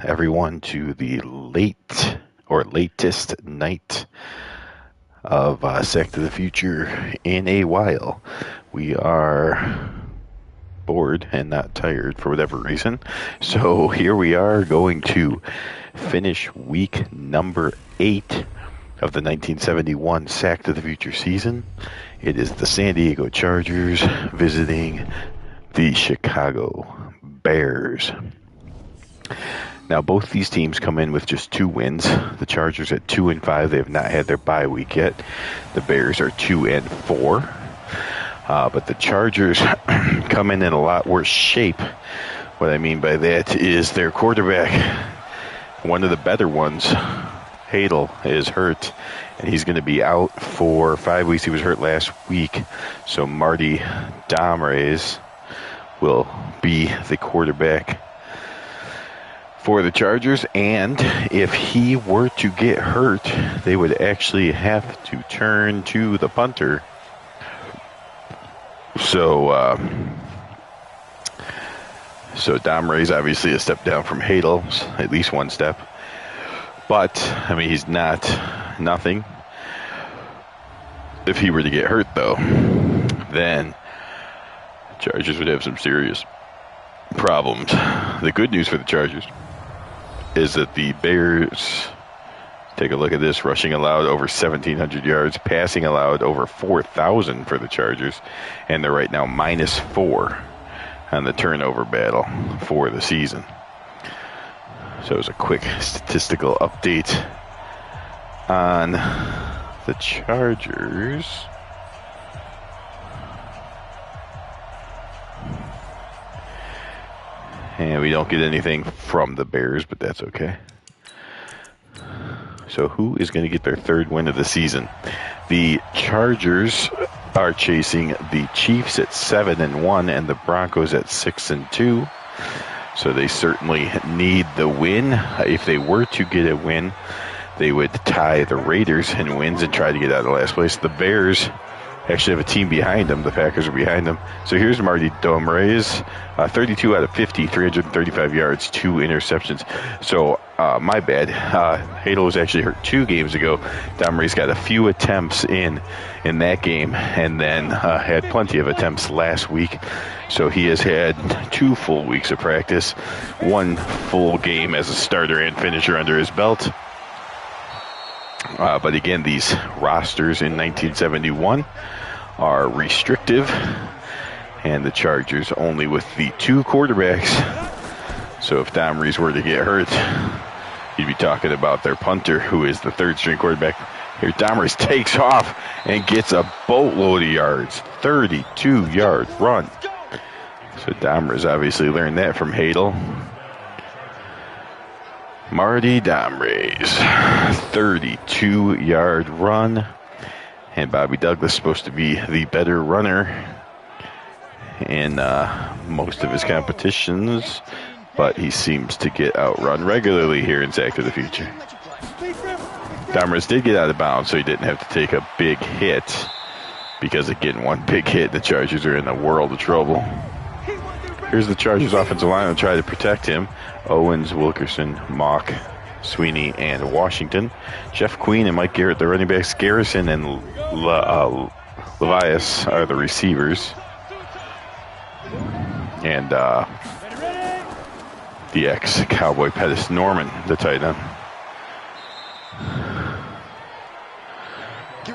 everyone to the latest night of Sack to the Future in a while. We are bored and not tired for whatever reason. So here we are going to finish week number 8 of the 1971 Sack to the Future season. It is the San Diego Chargers visiting the Chicago Bears. Now, both these teams come in with just 2 wins. The Chargers at 2-5. They have not had their bye week yet. The Bears are 2-4. But the Chargers come in a lot worse shape. What I mean by that is their quarterback, one of the better ones, Hadel, is hurt, and he's going to be out for 5 weeks. He was hurt last week. So Marty Domrez will be the quarterback for the Chargers, and if he were to get hurt, they would actually have to turn to the punter. So Domrey's obviously a step down from Hadel, at least one step. But, I mean, he's not nothing. If he were to get hurt, though, then Chargers would have some serious problems. The good news for the Chargers is that the Bears, take a look at this, rushing allowed over 1,700 yards, passing allowed over 4,000 for the Chargers, and they're right now -4 on the turnover battle for the season. So it was a quick statistical update on the Chargers. And we don't get anything from the Bears, but that's okay. So who is going to get their 3rd win of the season? The Chargers are chasing the Chiefs at 7-1 and the Broncos at 6-2. So they certainly need the win. If they were to get a win, they would tie the Raiders in wins and try to get out of last place. The Bears actually have a team behind them. The Packers are behind them. So here's Marty Domrez, 32 out of 50, 335 yards, 2 interceptions. So my bad. Hadel was actually hurt 2 games ago. Domrez got a few attempts in that game, and then had plenty of attempts last week. So he has had 2 full weeks of practice, 1 full game as a starter and finisher under his belt. But again, these rosters in 1971 are restrictive, and the Chargers only with the 2 quarterbacks. So if Domrez were to get hurt, you'd be talking about their punter, who is the 3rd-string quarterback. Here, Domrez takes off and gets a boatload of yards, 32-yard run. So Domrez obviously learned that from Hadel. Marty Domrez, 32-yard run. And Bobby Douglas supposed to be the better runner in most of his competitions, but he seems to get outrun regularly here in Sack to the Future. Domrez did get out of bounds, so he didn't have to take a big hit, because again, one big hit, the Chargers are in a world of trouble. Here's the Chargers offensive line to try to protect him. Owens, Wilkerson, Mock, Sweeney, and Washington. Jeff Queen and Mike Garrett, the running backs. Garrison and Levias are the receivers. And the ex-Cowboy Pettis Norman, the tight end.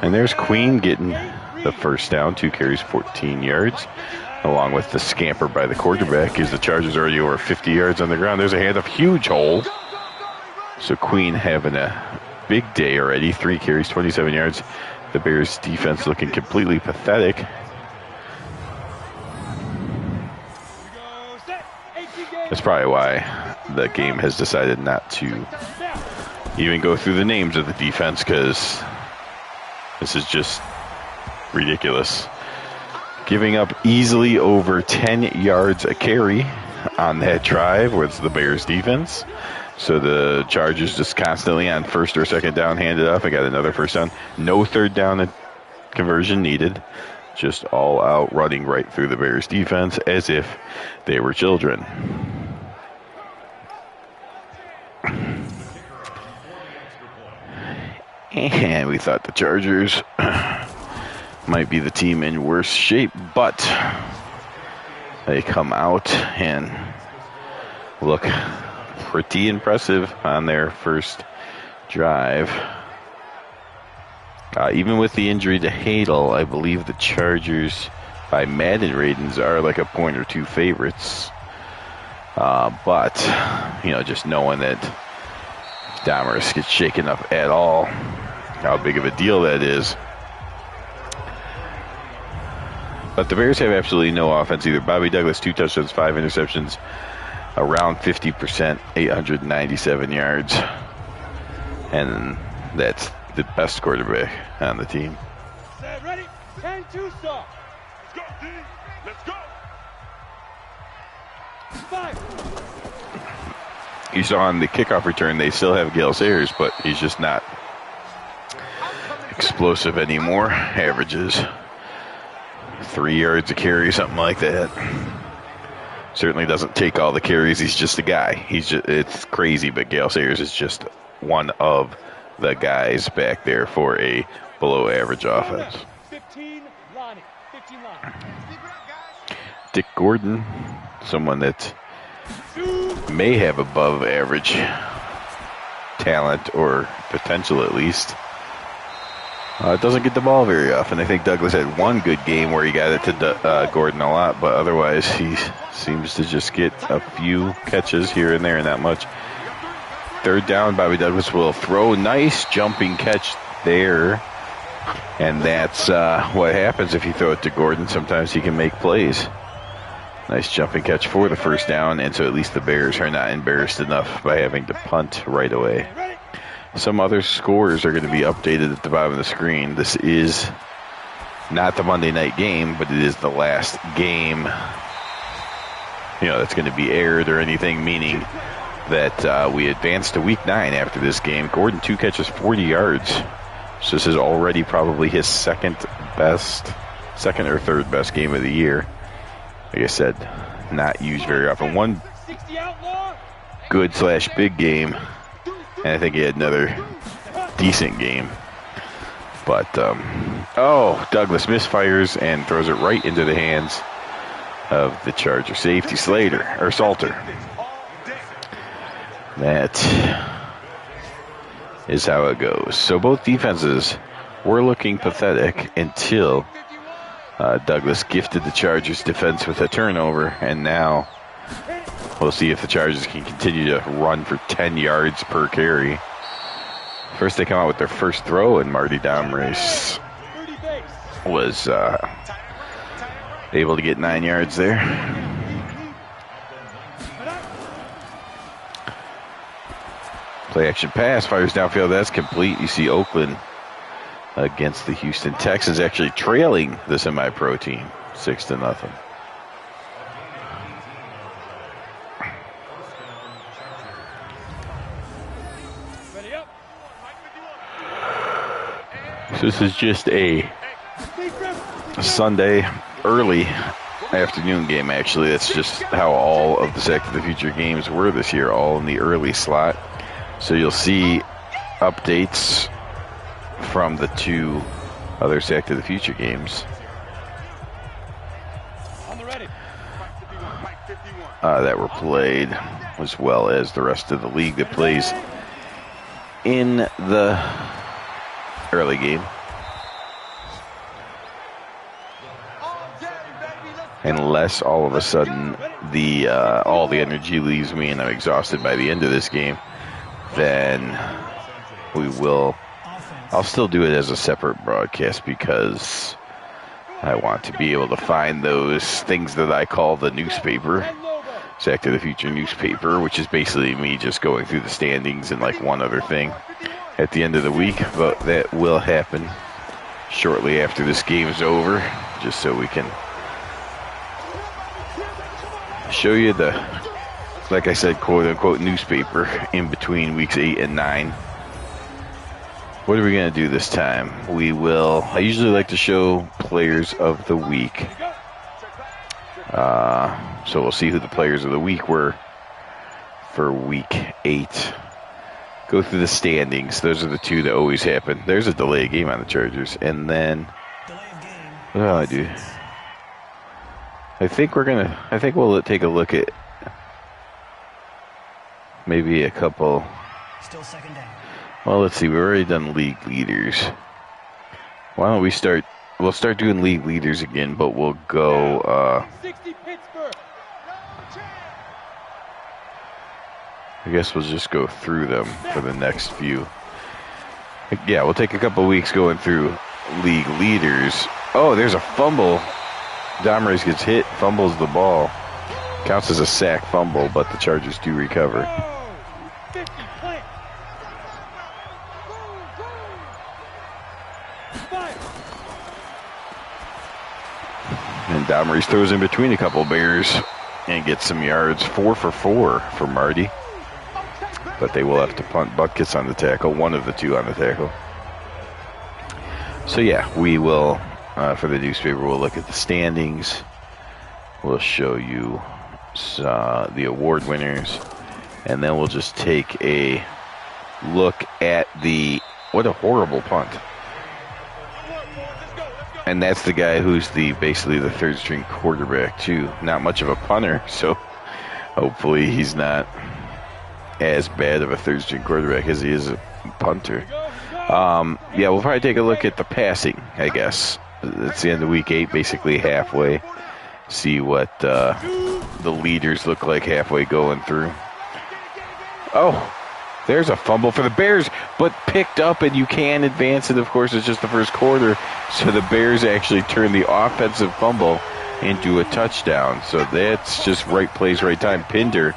And there's Queen getting the first down, 2 carries, 14 yards. Along with the scamper by the quarterback, is the Chargers already over 50 yards on the ground. There's a handoff, huge hole. So Queen having a big day already, 3 carries, 27 yards. The Bears defense looking completely pathetic. That's probably why the game has decided not to even go through the names of the defense, because this is just ridiculous. Giving up easily over 10 yards a carry on that drive was the Bears defense. So the Chargers just constantly on 1st or 2nd down handed off. I got another 1st down. No 3rd down conversion needed. Just all out running right through the Bears defense as if they were children. And we thought the Chargers might be the team in worse shape, but they come out and look pretty impressive on their first drive. Even with the injury to Hadel, I believe the Chargers, by Madden ratings, are like a point or two favorites. But, you know, just knowing that Damaris gets shaken up at all, how big of a deal that is. But the Bears have absolutely no offense either. Bobby Douglas, 2 touchdowns, 5 interceptions, around 50%, 897 yards. And that's the best quarterback on the team. Ready? 10-2 stop. Let's go, D. Let's go. 5. You saw on the kickoff return, they still have Gale Sayers, but he's just not explosive anymore. Averages 3 yards a carry, something like that. Certainly doesn't take all the carries. He's just a guy. It's crazy, but Gale Sayers is just one of the guys back there for a below average offense. 15 Lonnie. 15 Lonnie. Dick Gordon, someone that may have above average talent or potential at least. Doesn't get the ball very often. I think Douglas had one good game where he got it to Gordon a lot, but otherwise he seems to just get a few catches here and there and not much. Third down, Bobby Douglas will throw. Nice jumping catch there. And that's what happens if you throw it to Gordon. Sometimes he can make plays. Nice jumping catch for the first down, and so at least the Bears are not embarrassed enough by having to punt right away. Some other scores are going to be updated at the bottom of the screen. This is not the Monday night game, but it is the last game, you know, that's going to be aired or anything, meaning that we advance to week 9 after this game. Gordon, 2 catches, 40 yards. So this is already probably his second or third best game of the year. Like I said, not used very often. One good/big game, and I think he had another decent game. But, Douglas misfires and throws it right into the hands of the Charger safety, Salter. That is how it goes. So both defenses were looking pathetic until Douglas gifted the Chargers defense with a turnover, and now we'll see if the Chargers can continue to run for 10 yards per carry. First they come out with their first throw, and Marty Damaris was able to get 9 yards there. Play action pass, fires downfield, that's complete. You see Oakland against the Houston Texans actually trailing the semi-pro team 6-0. So this is just a Sunday early afternoon game, actually. That's just how all of the Sack to the Future games were this year, all in the early slot. So you'll see updates from the 2 other Sack to the Future games that were played, as well as the rest of the league that plays in the early game. Unless all of a sudden all the energy leaves me and I'm exhausted by the end of this game, then I'll still do it as a separate broadcast because I want to be able to find those things that I call the newspaper, Sack to the Future newspaper, which is basically me just going through the standings and like one other thing at the end of the week. But that will happen shortly after this game is over, just so we can show you the, like I said, quote-unquote newspaper in between weeks 8 and 9. What are we going to do this time? I usually like to show players of the week. So we'll see who the players of the week were for week 8. go through the standings. Those are the two that always happen. There's a delay game on the Chargers. And then, what do I do? I think we'll take a look at maybe a couple. Still second down. Well, let's see. We've already done league leaders. Why don't we start? We'll start doing league leaders again, but we'll go. 60 Pittsburgh. I guess we'll just go through them for the next few. Yeah, we'll take a couple weeks going through league leaders. Oh, there's a fumble. Domrace gets hit, fumbles the ball. Counts as a sack fumble, but the Chargers do recover. 50 plant. Fire. And Domrace throws in between a couple Bears and gets some yards. 4 for 4 for Marty. But they will have to punt. Buckets on the tackle, one of the two on the tackle. So yeah, we will, for the newspaper, we'll look at the standings. We'll show you the award winners. And then we'll just take a look at what a horrible punt. And that's the guy who's basically the third string quarterback too. Not much of a punter, so hopefully he's not as bad of a third string quarterback as he is a punter. Yeah, we'll probably take a look at the passing, I guess. It's the end of week 8, basically halfway. See what the leaders look like halfway going through. Oh, there's a fumble for the Bears, but picked up, and you can advance it. Of course, it's just the first quarter, so the Bears actually turn the offensive fumble into a touchdown. So that's just right place, right time. Pinder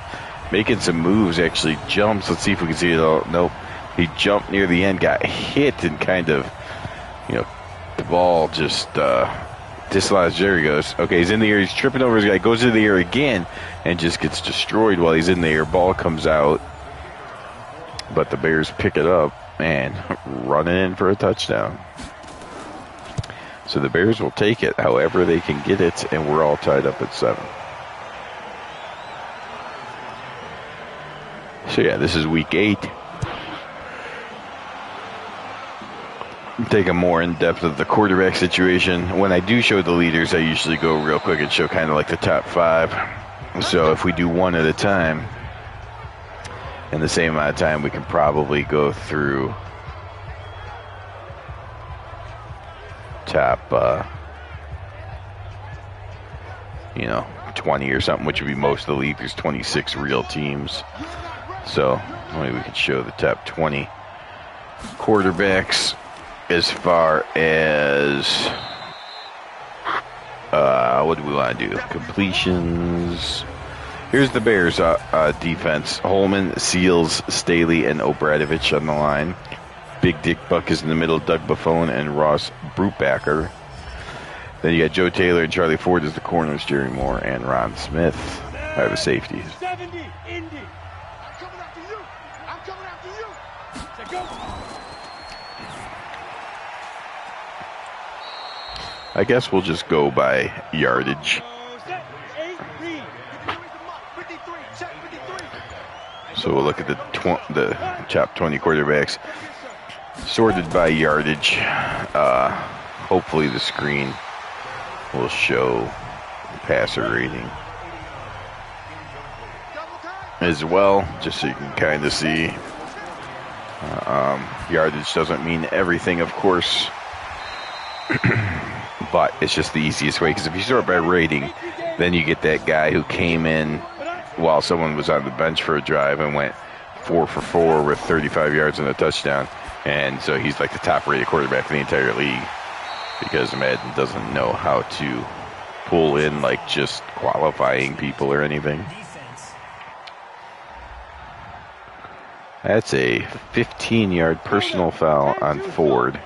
making some moves, actually jumps. Let's see if we can see it all. Nope. He jumped near the end, got hit, and kind of, the ball just dislodged. There he goes. Okay, he's in the air. He's tripping over his guy. Goes into the air again and just gets destroyed while he's in the air. Ball comes out. But the Bears pick it up and run it in for a touchdown. So the Bears will take it however they can get it, and we're all tied up at 7. So yeah, this is week 8. Take a more in-depth of the quarterback situation. When I do show the leaders, I usually go real quick and show kind of like the top 5. So if we do one at a time, in the same amount of time, we can probably go through top, 20 or something, which would be most of the league. There's 26 real teams. So maybe we could show the top 20 quarterbacks as far as, what do we want to do? Completions. Here's the Bears defense. Holman, Seals, Staley, and Obradovich on the line. Big Dick Buck is in the middle. Doug Buffone and Ross Brubaker. Then you got Joe Taylor and Charlie Ford as the corners. Jerry Moore and Ron Smith are the safeties. 70 Indy. I'm coming after you. I'm coming after you. Say go. I guess we'll just go by yardage. So we'll look at the top 20 quarterbacks sorted by yardage. Hopefully the screen will show passer rating as well, just so you can kind of see. Yardage doesn't mean everything, of course, but it's just the easiest way, because if you sort by rating, then you get that guy who came in while someone was on the bench for a drive and went 4 for 4 with 35 yards and a touchdown. And so he's like the top rated quarterback in the entire league, because Madden doesn't know how to pull in like just qualifying people or anything. That's a 15-yard personal foul on Ford,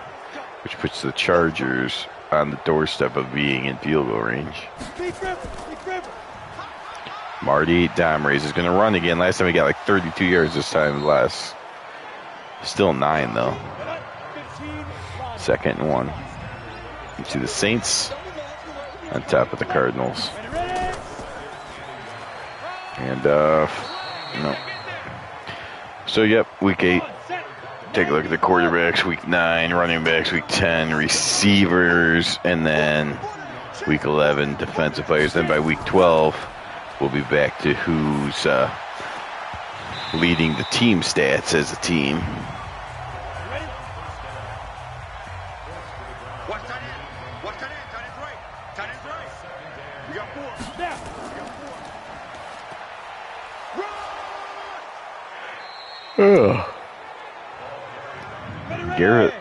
which puts the Chargers on the doorstep of being in field goal range. Marty Domrace is going to run again. Last time he got like 32 yards. This time less. Still 9 though. 2nd and 1. You see the Saints on top of the Cardinals. And no. So, yep, week 8. Take a look at the quarterbacks. Week 9, running backs. Week 10, receivers. And then week 11, defensive players. Then by week 12, we'll be back to who's leading the team stats as a team. Watch tight end. Watch tight end. Tight end's right. Tight end's right. We got 4. Snap. Ugh. Garrett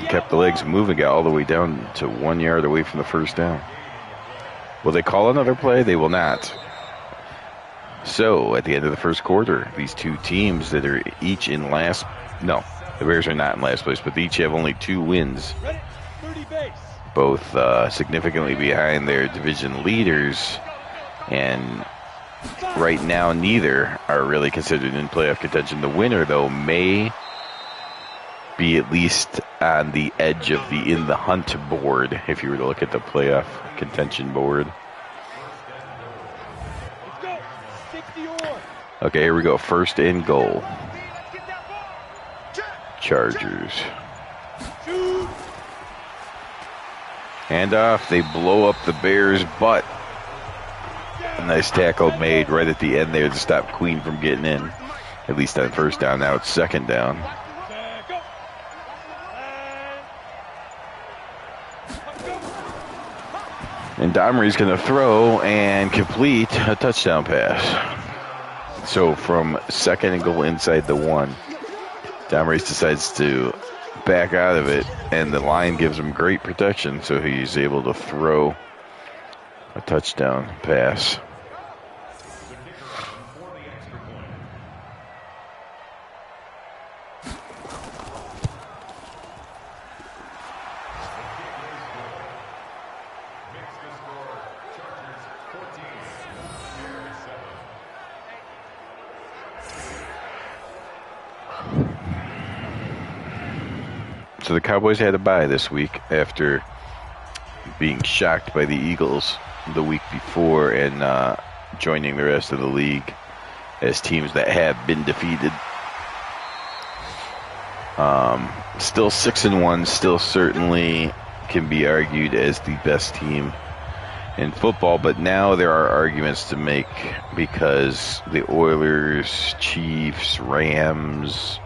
kept the legs moving, got all the way down to 1 yard away from the first down. Will they call another play? They will not. So, at the end of the first quarter, these two teams that are each in last... No, the Bears are not in last place, but they each have only 2 wins. Both significantly behind their division leaders. And right now, neither are really considered in playoff contention. The winner, though, may be at least on the edge of the in the hunt board if you were to look at the playoff contention board. Okay, here we go. First and goal. Chargers. Handoff. They blow up the Bears' butt. A nice tackle made right at the end there to stop Queen from getting in. At least on first down. Now it's second down. And Domry's going to throw and complete a touchdown pass. So from second and goal inside the 1, Domry decides to back out of it, and the line gives him great protection, so he's able to throw a touchdown pass. So the Cowboys had a bye this week after being shocked by the Eagles the week before and joining the rest of the league as teams that have been defeated. Still 6-1, still certainly can be argued as the best team in football, but now there are arguments to make because the Oilers, Chiefs, Rams,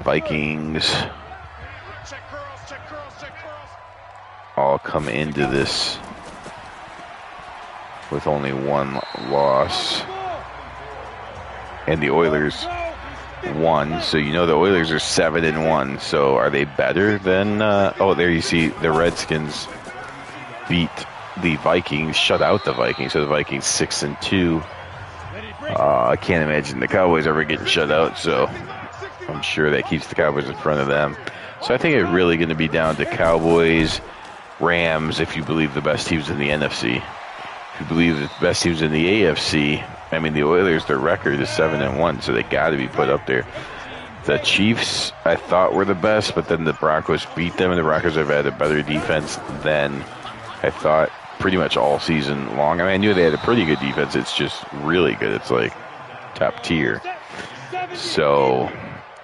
Vikings all come into this with only 1 loss, and the Oilers won. So you know the Oilers are 7-1. So are they better than? Oh, there you see the Redskins beat the Vikings, shut out the Vikings. So the Vikings 6-2. I can't imagine the Cowboys ever getting shut out. So I'm sure that keeps the Cowboys in front of them. So I think it's really going to be down to Cowboys, Rams, if you believe the best teams in the NFC. If you believe the best teams in the AFC, I mean, the Oilers, their record is 7-1, so they got to be put up there. The Chiefs, I thought, were the best, but then the Broncos beat them, and the Broncos have had a better defense than I thought pretty much all season long. I mean, I knew they had a pretty good defense. It's just really good. It's like top tier. So,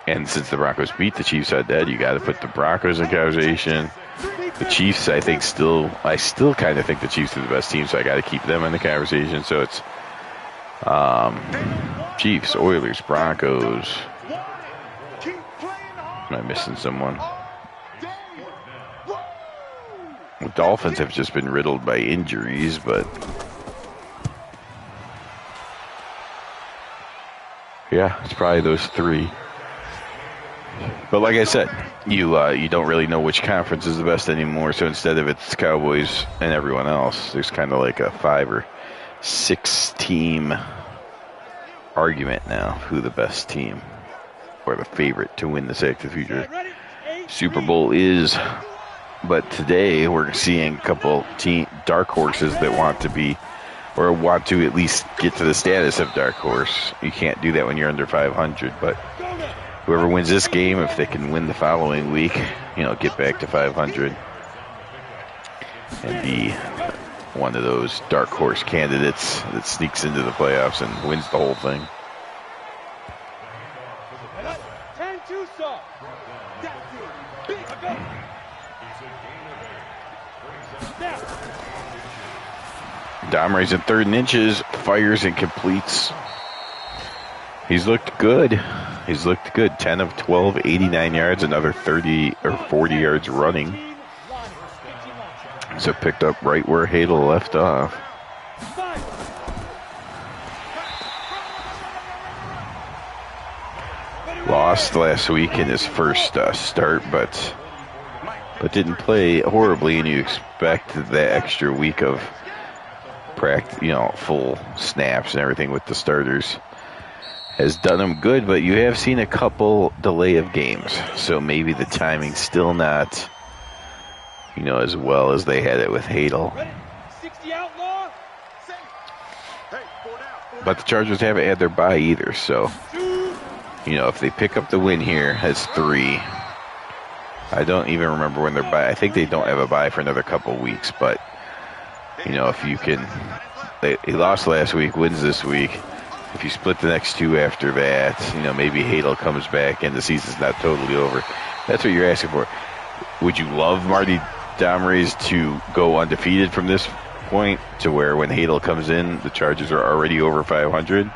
and since the Broncos beat the Chiefs head-to-head, you got to put the Broncos in conversation. The Chiefs, I still kind of think the Chiefs are the best team, so I got to keep them in the conversation. So it's Chiefs, Oilers, Broncos. Am I missing someone? The Dolphins have just been riddled by injuries, but yeah, it's probably those 3. But like I said, you don't really know which conference is the best anymore. So instead of it's Cowboys and everyone else, there's kind of like a 5 or 6 team argument now who the best team or the favorite to win the Sack to the Future Super Bowl is. But today we're seeing a couple dark horses that want to be or want to at least get to the status of dark horse. You can't do that when you're under 500, but whoever wins this game, if they can win the following week, get back to 500 and be one of those dark horse candidates that sneaks into the playoffs and wins the whole thing. 10-2 soft. Domrey's in 3rd and inches, fires and completes. He's looked good. 10 of 12, 89 yards, another 30 or 40 yards running. So picked up right where Hadel left off. Lost last week in his first start, but didn't play horribly, and you expect that extra week of practice, full snaps and everything with the starters has done him good. But you have seen a couple delay of games, so maybe the timing's still not, as well as they had it with Hadel. But the Chargers haven't had their bye either, so if they pick up the win here as 3, I don't even remember when they're bye. I think they don't have a bye for another couple weeks, but if you can, he lost last week, wins this week. If you split the next 2 after that, maybe Hadel comes back and the season's not totally over. That's what you're asking for. Would you love Marty Domrey's to go undefeated from this point to where when Hadel comes in, the Chargers are already over 500?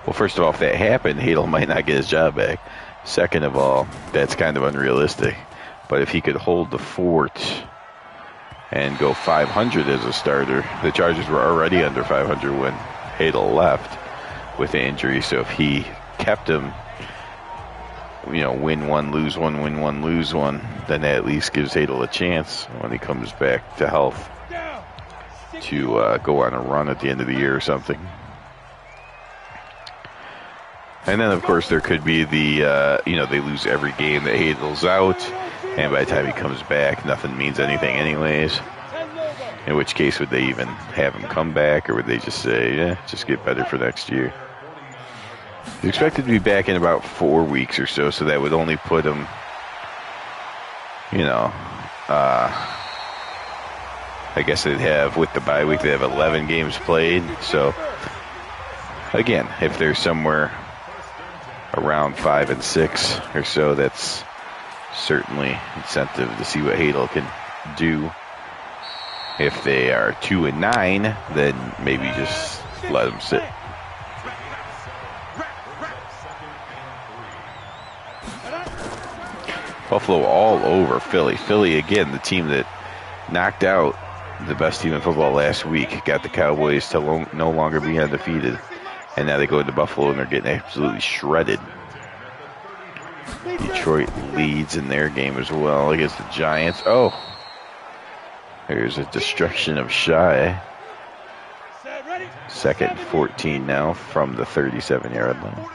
Well, first of all, if that happened, Hadel might not get his job back. Second of all, that's kind of unrealistic. But if he could hold the fort and go 500 as a starter, the Chargers were already under 500 when Hadel left with the injury. So if he kept him, win one, lose one, win one, lose one, then that at least gives Hadel a chance when he comes back to health to go on a run at the end of the year or something. And then, of course, there could be the, they lose every game that Hadel's out, and by the time he comes back, nothing means anything anyways. In which case, would they even have him come back, or would they just say, just get better for next year? He's expected to be back in about 4 weeks or so, so that would only put him, I guess they'd have, with the bye week, they have 11 games played. So, again, if they're somewhere around 5 and 6 or so, that's certainly incentive to see what Hadel can do. If they are 2 and 9, then maybe just let him sit. Buffalo all over Philly. Philly, again, the team that knocked out the best team in football last week, got the Cowboys to no longer be undefeated. And now they go into Buffalo and they're getting absolutely shredded. Detroit leads in their game as well against the Giants. Oh, there's a destruction of Shy. 2nd and 14 now from the 37-yard line.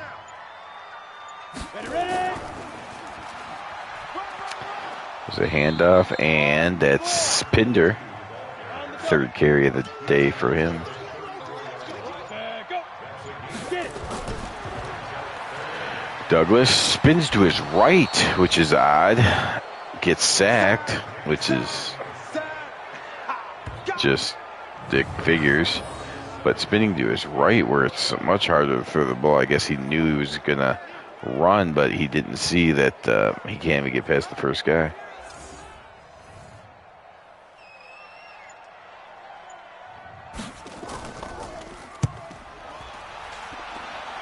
There's a handoff, and that's Pinder. 3rd carry of the day for him. Douglas spins to his right, which is odd. Gets sacked, which is just dick figures. But spinning to his right, where it's much harder to throw the ball. I guess he knew he was going to run, but he didn't see that he can't even get past the first guy.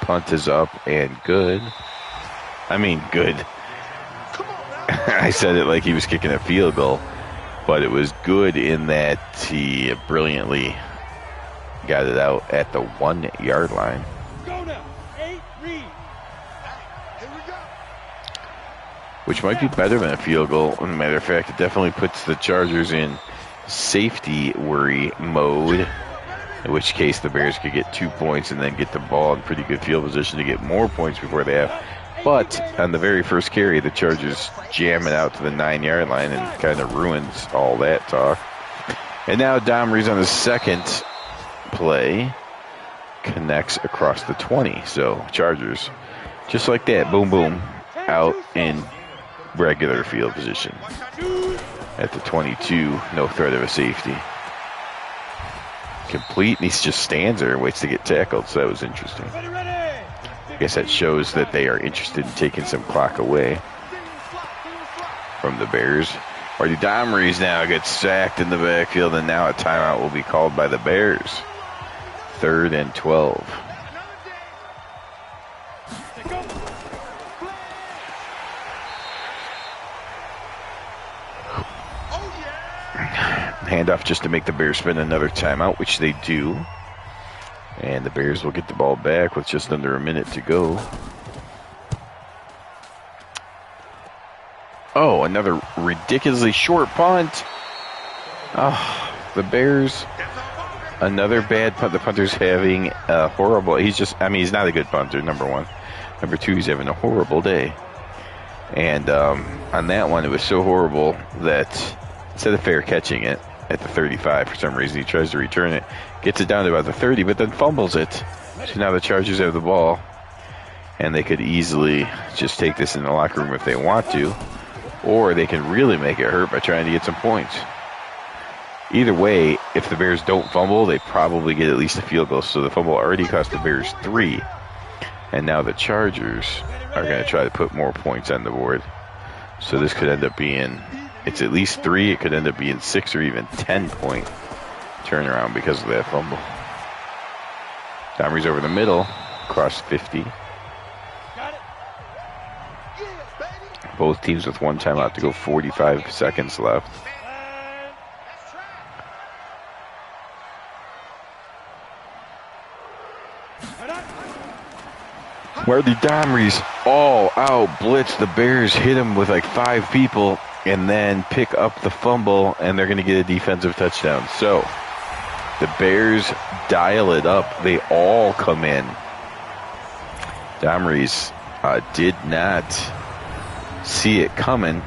Punt is up and good. I mean, good. I said it like he was kicking a field goal, but it was good in that he brilliantly got it out at the 1-yard line. Which might be better than a field goal. As a matter of fact, it definitely puts the Chargers in safety worry mode, in which case the Bears could get 2 points and then get the ball in pretty good field position to get more points before they have. But on the very first carry, the Chargers jam it out to the 9-yard line and kind of ruins all that talk. And now Domrey's on the second play, connects across the 20. So Chargers, just like that, boom, boom, out in regular field position. At the 22, no threat of a safety. complete, and he just stands there and waits to get tackled, so that was interesting. I guess that shows that they are interested in taking some clock away from the Bears. Marty Domries now gets sacked in the backfield, and now a timeout will be called by the Bears. 3rd and 12. Handoff just to make the Bears spend another timeout, which they do. And the Bears will get the ball back with just under a minute to go. Oh, another ridiculously short punt. Oh, the Bears, another bad punt. The punter's having a horrible, he's not a good punter, number one. Number two, he's having a horrible day. And on that one, it was so horrible that instead of fair catching it at the 35, for some reason, he tries to return it, gets it down to about the 30, but then fumbles it. So now the Chargers have the ball, and they could easily just take this in the locker room if they want to, or they can really make it hurt by trying to get some points. Either way, if the Bears don't fumble, they probably get at least a field goal. So the fumble already cost the Bears 3, and now the Chargers are going to try to put more points on the board. So this could end up being, it's at least 3. It could end up being 6 or even 10-point turnaround because of that fumble. Domries over the middle, across 50. Both teams with one timeout to go, 45 seconds left. Marty Domries all out blitz. The Bears hit him with like 5 people and then pick up the fumble, and they're going to get a defensive touchdown. So the Bears dial it up. They all come in. Domries did not see it coming,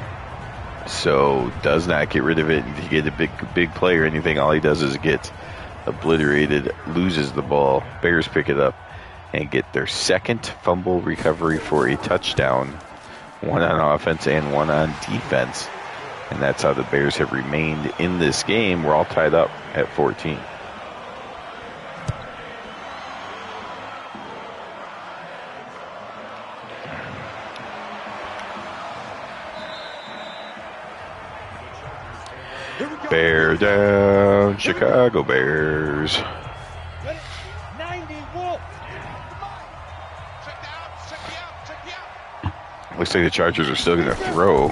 so does not get rid of it. If you get a big play or anything, all he does is get obliterated, loses the ball. Bears pick it up and get their second fumble recovery for a touchdown, one on offense and one on defense. And that's how the Bears have remained in this game. We're all tied up at 14. Bear down, Chicago Bears. Looks like the Chargers are still going to throw.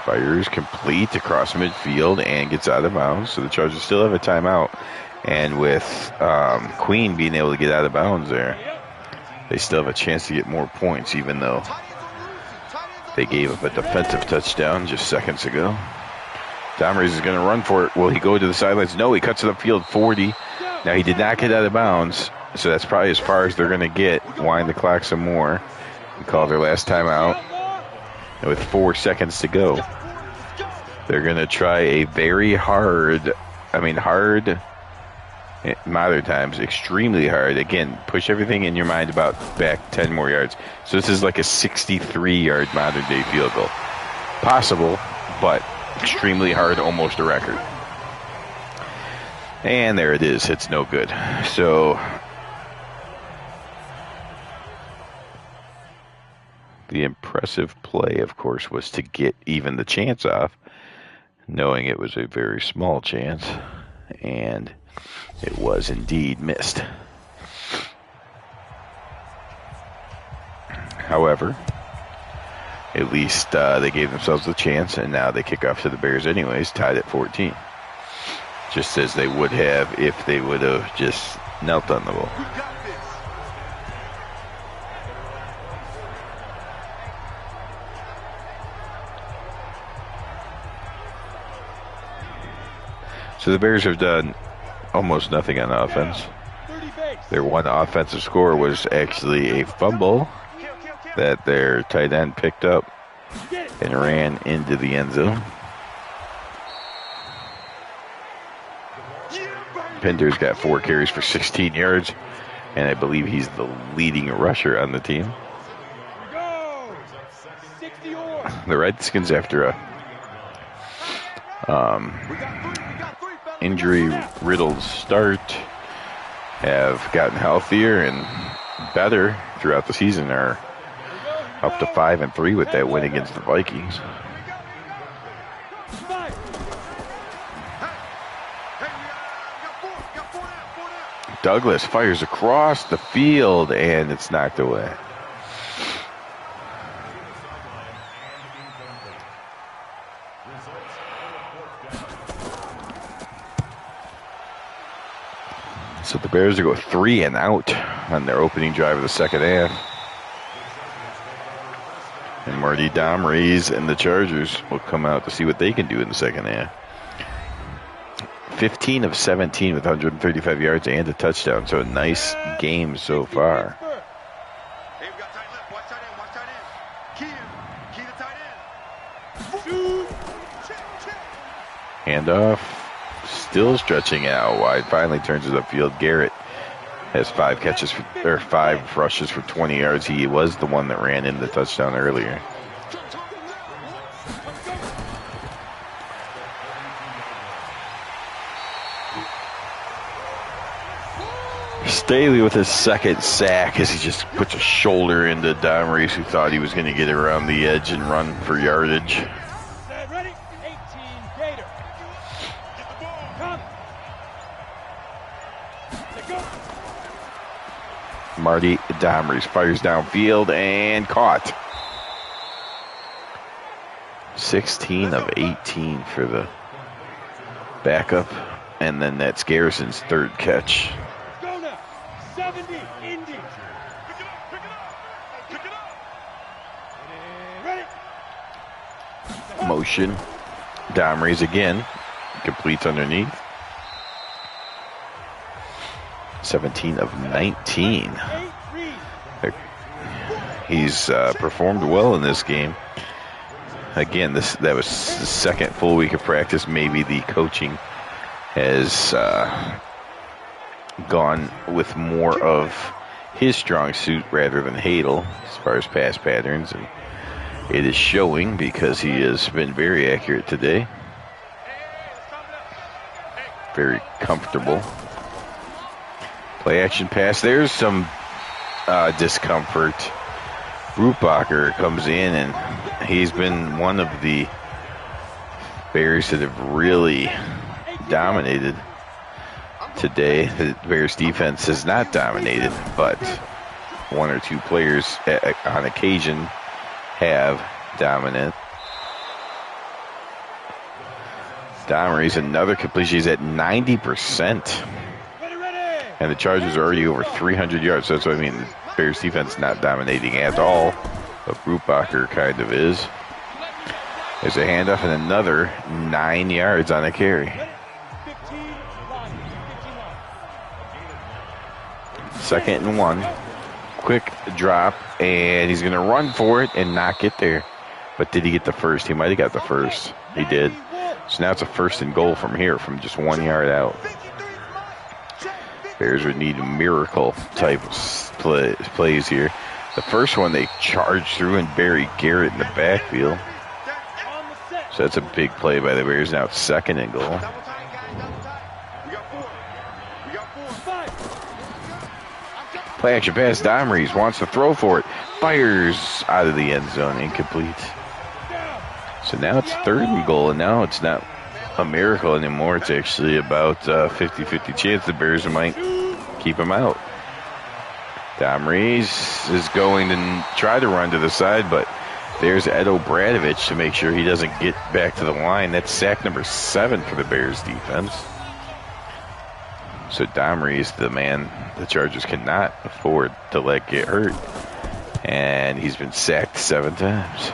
Fires complete across midfield and gets out of bounds. So the Chargers still have a timeout. And with Queen being able to get out of bounds there, they still have a chance to get more points, even though they gave up a defensive touchdown just seconds ago. Domries is going to run for it. Will he go to the sidelines? No, he cuts it upfield 40. Now, he did not get out of bounds, so that's probably as far as they're going to get. Wind the clock some more and call their last timeout. And with 4 seconds to go, they're going to try a very hard, modern times, extremely hard. Again, push everything in your mind about back 10 more yards. So this is like a 63-yard modern-day field goal. Possible, but extremely hard, almost a record. And there it is. It's no good. So the impressive play, of course, was to get even the chance off, knowing it was a very small chance, and it was indeed missed. However, at least they gave themselves a chance, and now they kick off to the Bears anyways, tied at 14. Just as they would have if they would have just knelt on the ball. So the Bears have done almost nothing on offense. Their one offensive score was actually a fumble that their tight end picked up and ran into the end zone. Pinder's got 4 carries for 16 yards, and I believe he's the leading rusher on the team. The Redskins, after Injury-riddled start, have gotten healthier and better throughout the season, are up to 5-3 with that win against the Vikings. Douglas fires across the field, and it's knocked away. So the Bears will go 3 and out on their opening drive of the second half. And Marty Domreys and the Chargers will come out to see what they can do in the second half. 15 of 17 with 135 yards and a touchdown. So a nice game so far. Handoff. Still stretching out wide. Finally turns it upfield. Garrett has 5 rushes for 20 yards. He was the one that ran in the touchdown earlier. Staley with his second sack as he just puts a shoulder into Domreys, who thought he was going to get around the edge and run for yardage. Ready? 18 Gator. Come. Go. Marty Domreys fires downfield and caught. 16 of 18 for the backup, and then that's Garrison's third catch. 70, Indy. Pick it up. Ready? Motion. Domreys again. Completes underneath. 17 of 19. He's performed well in this game. Again, that was the second full week of practice. Maybe the coaching has gone with more of his strong suit rather than Hadel as far as pass patterns, and it is showing because he has been very accurate today. Very comfortable. Play action pass. There's some discomfort. Brubacher comes in, and he's been one of the Bears that have really dominated today. The Bears defense has not dominated, but one or two players on occasion have dominant. Domreys, another completion. He's at 90%. And the Chargers are already over 300 yards. So that's what I mean. The Bears defense not dominating at all, but Brubacher kind of is. There's a handoff and another 9 yards on a carry. Second and 1. Quick drop, and he's going to run for it and not get there. But did he get the first? He might have got the first. He did. So now it's a first and goal from here, from just 1 yard out. Bears would need a miracle type of plays here. The first one, they charged through and buried Garrett in the backfield. So that's a big play by the Bears. Now it's second and goal. Play action pass. Domreys wants to throw for it. Fires out of the end zone. Incomplete. So now it's third and goal, and now it's not a miracle anymore. It's actually about 50-50 chance the Bears might keep him out. Domreys is going to try to run to the side, but there's Ed Obradovich to make sure he doesn't get back to the line. That's sack number 7 for the Bears defense. So Domreys, the man the Chargers cannot afford to let get hurt. And he's been sacked 7 times.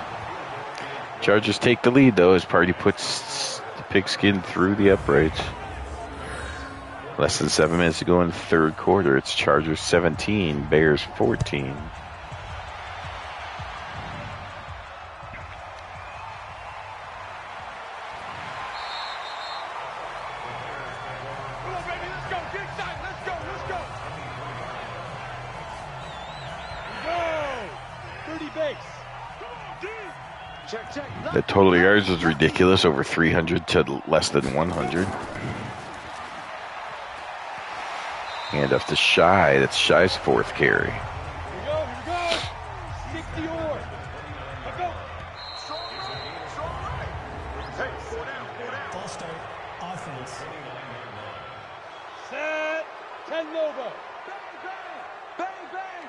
Chargers take the lead, though, as Party puts the pigskin through the uprights. Less than 7 minutes to go in the third quarter. It's Chargers 17, Bears 14. The total yards was ridiculous, over 300 to less than 100. Hand off to Shy. That's Shy's fourth carry. Here we go. 60 or. Let's go. Ball start, offense. Set. 10 Nova. Bang, bang.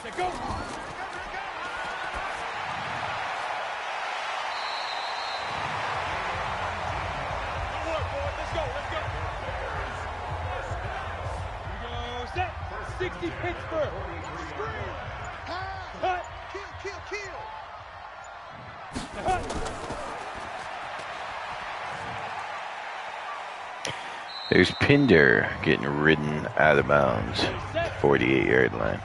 Let go. Let's go. Here we go. Set. 60 Pittsburgh. Cut. Kill. Cut. There's Pinder getting ridden out of bounds. 48-yard line.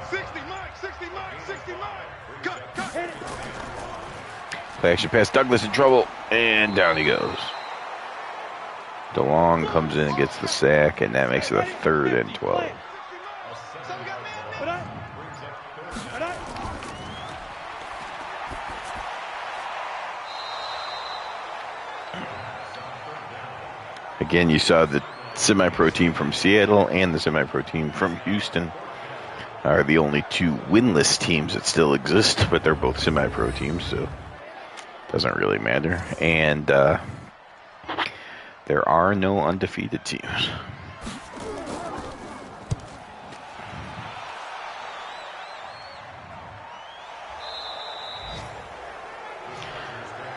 60 Mike. Cut. Hit it. Play action pass. Douglas in trouble. And down he goes. DeLong comes in and gets the sack, and that makes it a 3rd and 12. Again, you saw the semi-pro team from Seattle and the semi-pro team from Houston are the only two winless teams that still exist, but they're both semi-pro teams, so it doesn't really matter. And there are no undefeated teams.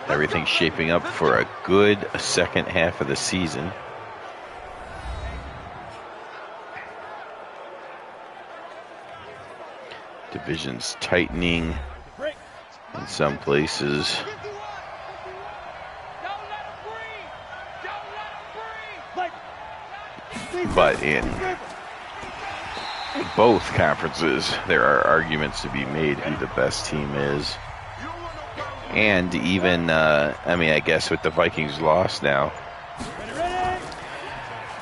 Everything's shaping up for a good second half of the season. Division's tightening in some places, but in both conferences there are arguments to be made who the best team is. And even, I guess with the Vikings loss now,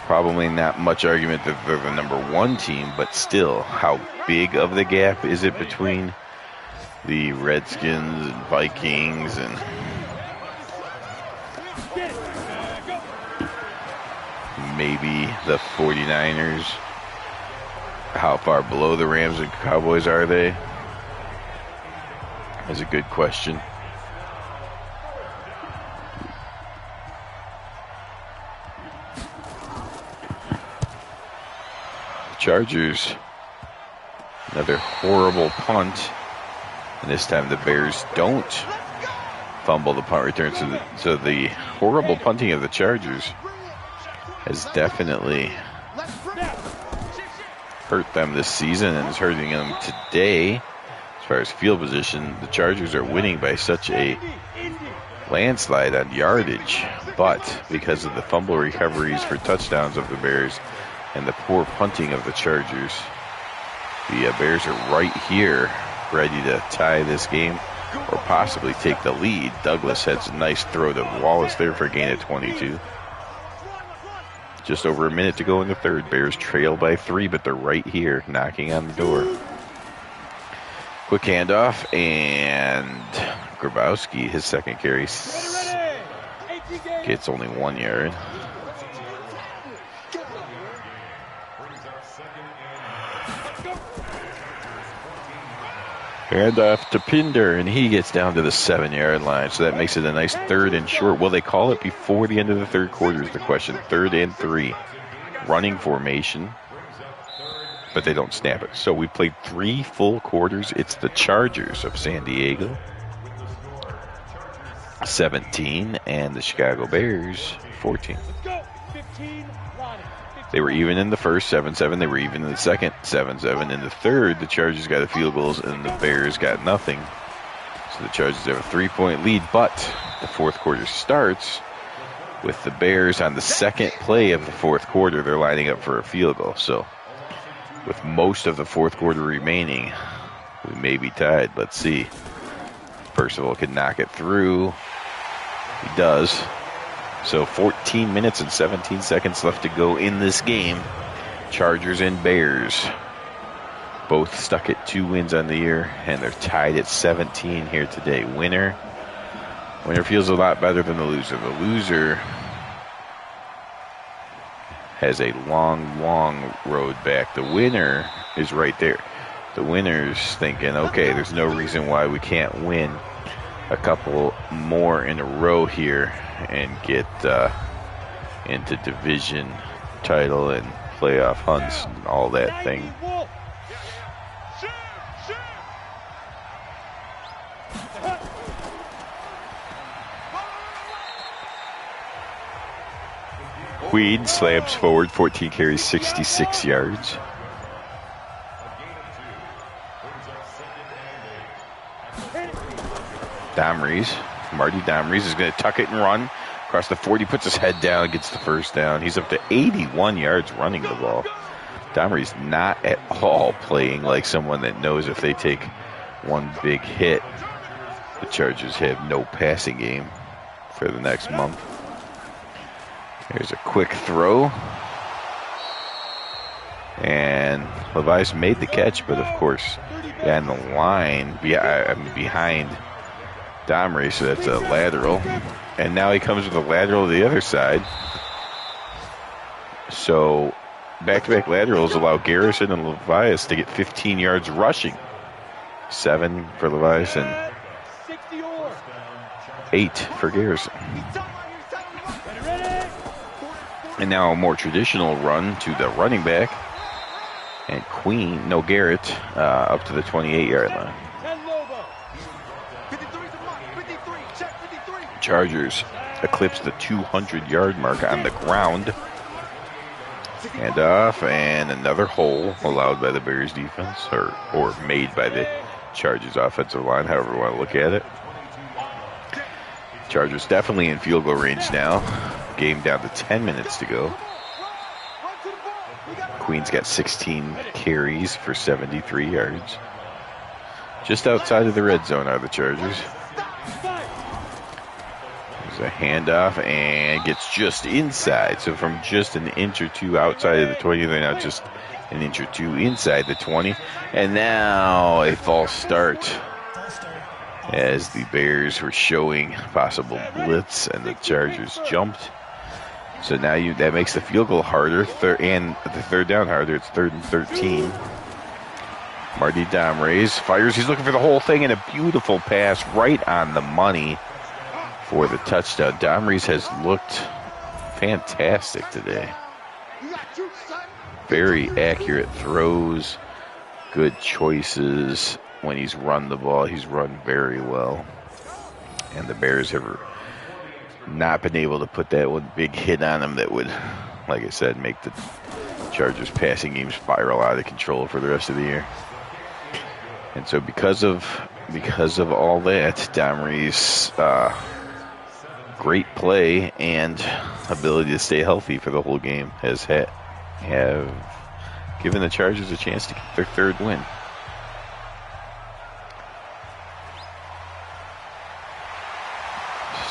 probably not much argument that they're the number one team, but still, how big of the gap is it between the Redskins and Vikings and maybe the 49ers? How far below the Rams and Cowboys are they? That's a good question. Chargers, another horrible punt, and this time the Bears don't fumble the punt return. So the horrible punting of the Chargers has definitely hurt them this season and is hurting them today. As far as field position, the Chargers are winning by such a landslide on yardage, but because of the fumble recoveries for touchdowns of the Bears and the poor punting of the Chargers, the Bears are right here ready to tie this game or possibly take the lead. Douglas has a nice throw to Wallace there for a gain of 22. Just over a minute to go in the third. Bears trail by 3, but they're right here knocking on the door. Quick handoff, and Grabowski, his second carry, gets only 1 yard. Handoff to Pinder, and he gets down to the 7-yard line. So that makes it a nice 3rd and short. Will they call it before the end of the third quarter is the question. 3rd and 3. Running formation, but they don't snap it. So we played 3 full quarters. It's the Chargers of San Diego, 17, and the Chicago Bears, 14. They were even in the first, 7-7. They were even in the second, 7-7. In the third, the Chargers got the field goals and the Bears got nothing. So the Chargers have a 3-point lead, but the fourth quarter starts with the Bears on the second play of the fourth quarter. They're lining up for a field goal. So with most of the fourth quarter remaining, we may be tied. Let's see. Percival can knock it through. He does. So 14 minutes and 17 seconds left to go in this game. Chargers and Bears Both stuck at 2 wins on the year, and they're tied at 17 here today. Winner feels a lot better than the loser. The loser has a long, long road back. The winner is right there. The winner's thinking, okay, there's no reason why we can't win a couple more in a row here and get into division title and playoff hunts and all that thing. Queen slams forward, 14 carries, 66 yards. Marty Domries is going to tuck it and run across the 40, puts his head down, gets the first down. He's up to 81 yards running the ball. Domries not at all playing like someone that knows if they take one big hit, the Chargers have no passing game for the next month. Here's a quick throw. And Levi's made the catch, but of course, on the line, behind Domry, so that's a lateral. And now he comes with a lateral to the other side. So back-to-back laterals allow Garrison and Levias to get 15 yards rushing. 7 for Levias and 8 for Garrison. And now a more traditional run to the running back. And Garrett up to the 28-yard line. Chargers eclipse the 200-yard mark on the ground. And off, and another hole allowed by the Bears defense, or made by the Chargers offensive line, however you want to look at it. Chargers definitely in field goal range now. Game down to 10 minutes to go. Queen's got 16 carries for 73 yards. Just outside of the red zone are the Chargers. There's a handoff and gets just inside. So from just an inch or two outside of the 20, they're now just an inch or two inside the 20. And now a false start as the Bears were showing possible blitz and the Chargers jumped. So now that makes the field goal harder, and the third down harder. It's 3rd and 13. Marty Domres fires. He's looking for the whole thing, and a beautiful pass right on the money for the touchdown. Domres has looked fantastic today. Very accurate throws, good choices. When he's run the ball, he's run very well. And the Bears have not been able to put that one big hit on him that would, like I said, make the Chargers passing game spiral out of control for the rest of the year. And so because of all that, Domry's great play and ability to stay healthy for the whole game have given the Chargers a chance to get their 3rd win.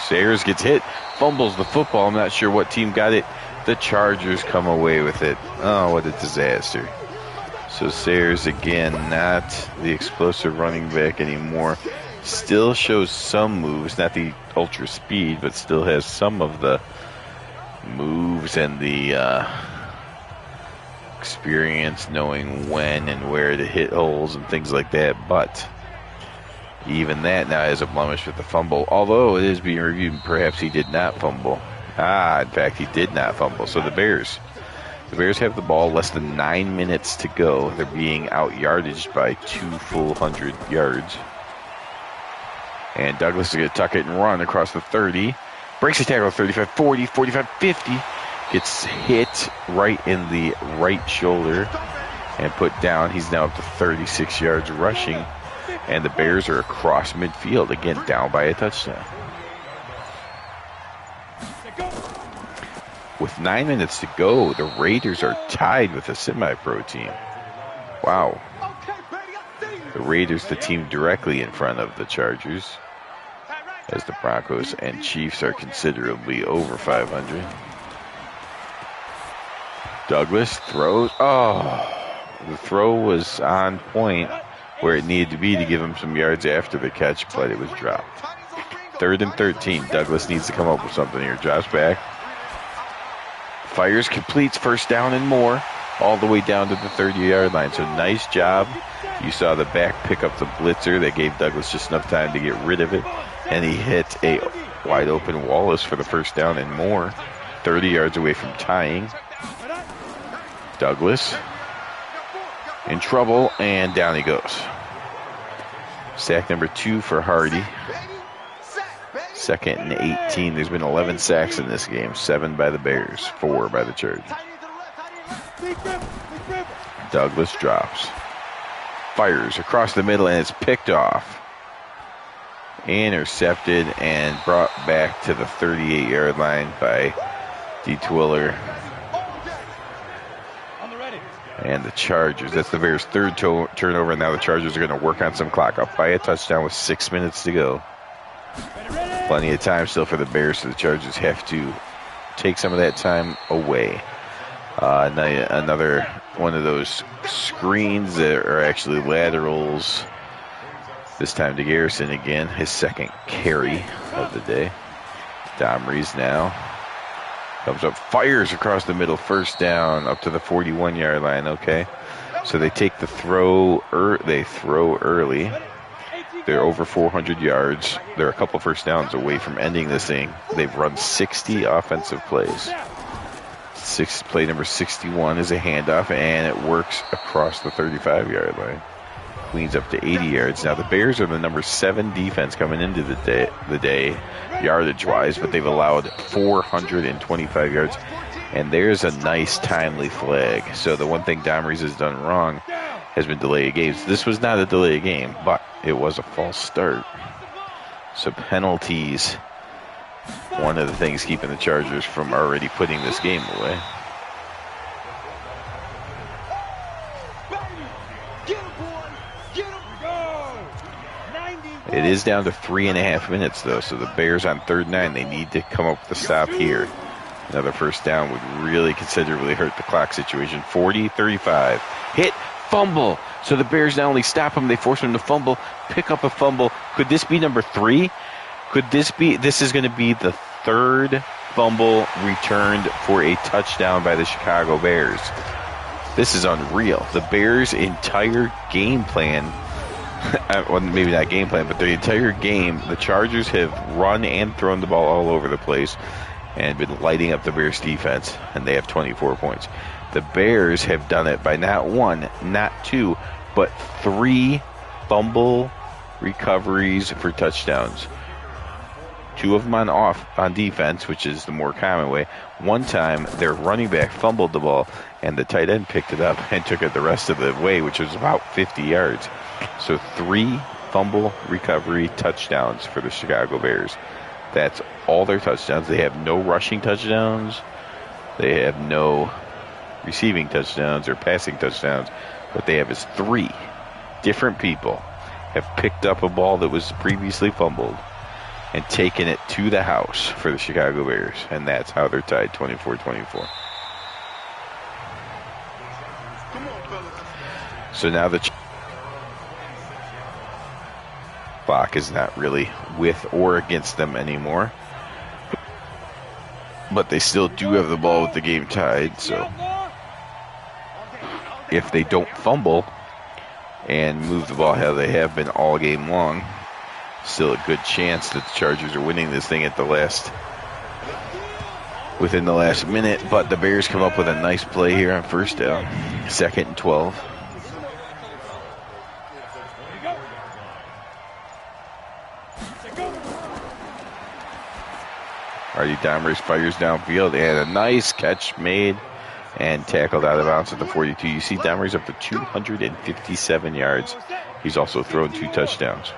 Sayers gets hit, fumbles the football. I'm not sure what team got it. The Chargers come away with it. Oh, what a disaster. So Sayers, again, not the explosive running back anymore. Still shows some moves, not the ultra speed, but still has some of the moves and the experience knowing when and where to hit holes and things like that. But even that now has a blemish with the fumble. Although it is being reviewed, perhaps he did not fumble. In fact, he did not fumble. So the Bears have the ball, less than 9 minutes to go. They're being out-yardaged by 2 full 100 yards. And Douglas is going to tuck it and run across the 30. Breaks the tackle 35, 40, 45, 50. Gets hit right in the right shoulder and put down. He's now up to 36 yards rushing. And the Bears are across midfield, again, down by a touchdown. With 9 minutes to go, the Raiders are tied with a semi-pro team. Wow. The Raiders, the team directly in front of the Chargers, as the Broncos and Chiefs are considerably over 500. Douglas throws. The throw was on point where it needed to be to give him some yards after the catch, but it was dropped. 3rd and 13. Douglas needs to come up with something here. Drops back. Fires, completes, first down and more, all the way down to the 30-yard line. So nice job. You saw the back pick up the blitzer. That gave Douglas just enough time to get rid of it. And he hit a wide open Wallace for the first down and more. 30 yards away from tying. Douglas in trouble, and down he goes. Sack number 2 for Hardy. 2nd and 18. There's been 11 sacks in this game. 7 by the Bears, 4 by the Chargers. Douglas drops. Fires across the middle, and it's picked off. Intercepted and brought back to the 38-yard line by D. Twiller. And the Chargers, that's the Bears' 3rd turnover, and now the Chargers are going to work on some clock. Up by a touchdown with 6 minutes to go. Plenty of time still for the Bears, so the Chargers have to take some of that time away. Another one of those screens that are actually laterals. This time to Garrison again, his 2nd carry of the day. Domrys now comes up, fires across the middle, first down up to the 41-yard line. Okay, so they take the throw, they throw early. They're over 400 yards. They're a couple first downs away from ending this thing. They've run 60 offensive plays. Play number 61 is a handoff, and it works across the 35-yard line. Queens up to 80 yards. Now the Bears are the number 7 defense coming into the day yardage-wise, but they've allowed 425 yards. And there's a nice timely flag. So the one thing Domrys has done wrong has been delay of games. This was not a delay of game, but it was a false start. So penalties, one of the things keeping the Chargers from already putting this game away. It is down to 3.5 minutes, though, so the Bears on 3rd and 9, they need to come up with a stop here. Another first down would really considerably hurt the clock situation. 40-35. Hit, fumble. So the Bears not only stop him, they force him to fumble, pick up a fumble. Could this be number 3? This is going to be the 3rd fumble returned for a touchdown by the Chicago Bears. This is unreal. The Bears' entire game plan, well, maybe not game plan, but the entire game, the Chargers have run and thrown the ball all over the place and been lighting up the Bears' defense, and they have 24 points. The Bears have done it by not 1, not 2, but 3 fumble recoveries for touchdowns. 2 of them on defense, which is the more common way. One time, their running back fumbled the ball, and the tight end picked it up and took it the rest of the way, which was about 50 yards. So 3 fumble recovery touchdowns for the Chicago Bears. That's all their touchdowns. They have no rushing touchdowns. They have no receiving touchdowns or passing touchdowns. What they have is 3 different people have picked up a ball that was previously fumbled and taken it to the house for the Chicago Bears. And that's how they're tied 24-24. So now the clock is not really with or against them anymore. But they still do have the ball with the game tied. So if they don't fumble and move the ball how they have been all game long, still a good chance that the Chargers are winning this thing within the last minute. But the Bears come up with a nice play here on first down. 2nd and 12. Artie Domrys fires downfield, and a nice catch made and tackled out of bounds at the 42. You see Domrys up to 257 yards. He's also thrown 2 touchdowns.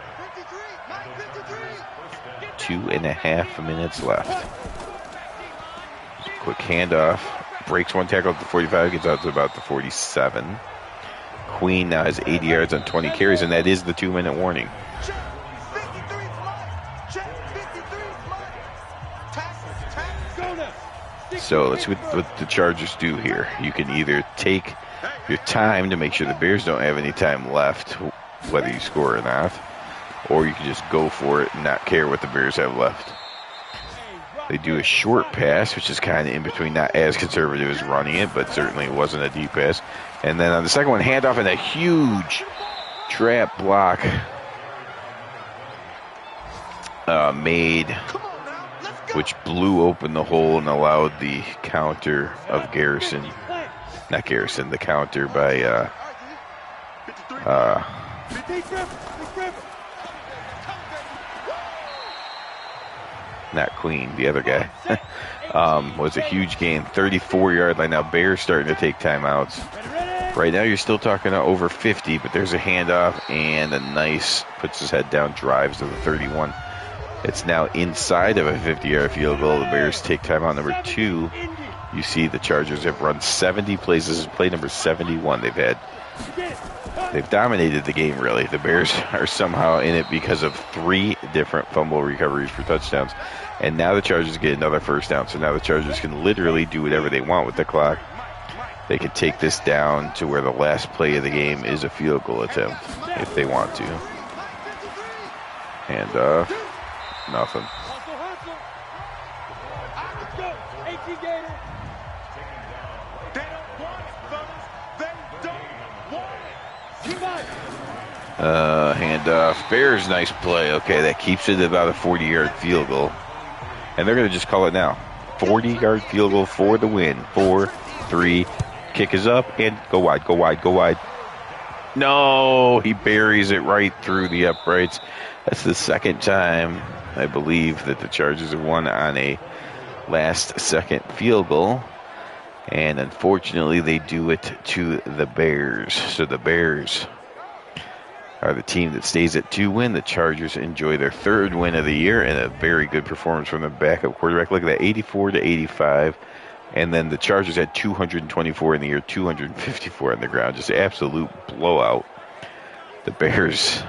2.5 minutes left. Quick handoff. Breaks one tackle at the 45, gets out to about the 47. Queen now has 80 yards on 20 carries, and that is the 2-minute warning. So let's see what the Chargers do here. You can either take your time to make sure the Bears don't have any time left, whether you score or not. Or you can just go for it and not care what the Bears have left. They do a short pass, which is kind of in between, not as conservative as running it, but certainly it wasn't a deep pass. And then on the second one, handoff and a huge trap block made, which blew open the hole and allowed the counter of Garrison. Not Garrison, the counter by not Queen, the other guy. Was a huge gain. 34-yard line. Now Bears starting to take timeouts. Right now you're still talking over 50, but there's a handoff and a nice, puts his head down, drives to the 31. It's now inside of a 50-yard field goal. The Bears take timeout number 2. You see the Chargers have run 70 plays. This is play number 71 they've dominated the game, really. The Bears are somehow in it because of 3 different fumble recoveries for touchdowns. And now the Chargers get another first down. So now the Chargers can literally do whatever they want with the clock. They can take this down to where the last play of the game is a field goal attempt if they want to. And nothing. Handoff. Bears, nice play. Okay, that keeps it about a 40-yard field goal. And they're going to just call it now. 40-yard field goal for the win. 4-3. Kick is up and go wide, go wide, go wide. No, he buries it right through the uprights. That's the second time, I believe, that the Chargers have won on a last-second field goal. And unfortunately, they do it to the Bears. So the Bears are the team that stays at 2-win. The Chargers enjoy their 3rd win of the year and a very good performance from the backup quarterback. Look at that, 84-85. And then the Chargers had 224 in the year, 254 on the ground. Just absolute blowout. The Bears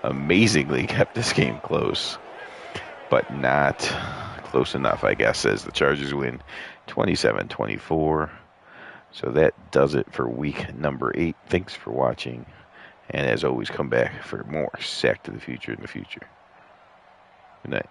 amazingly kept this game close, but not close enough, I guess, as the Chargers win 27-24. So that does it for week number 8. Thanks for watching. And as always, come back for more Sack to the Future in the future. Good night.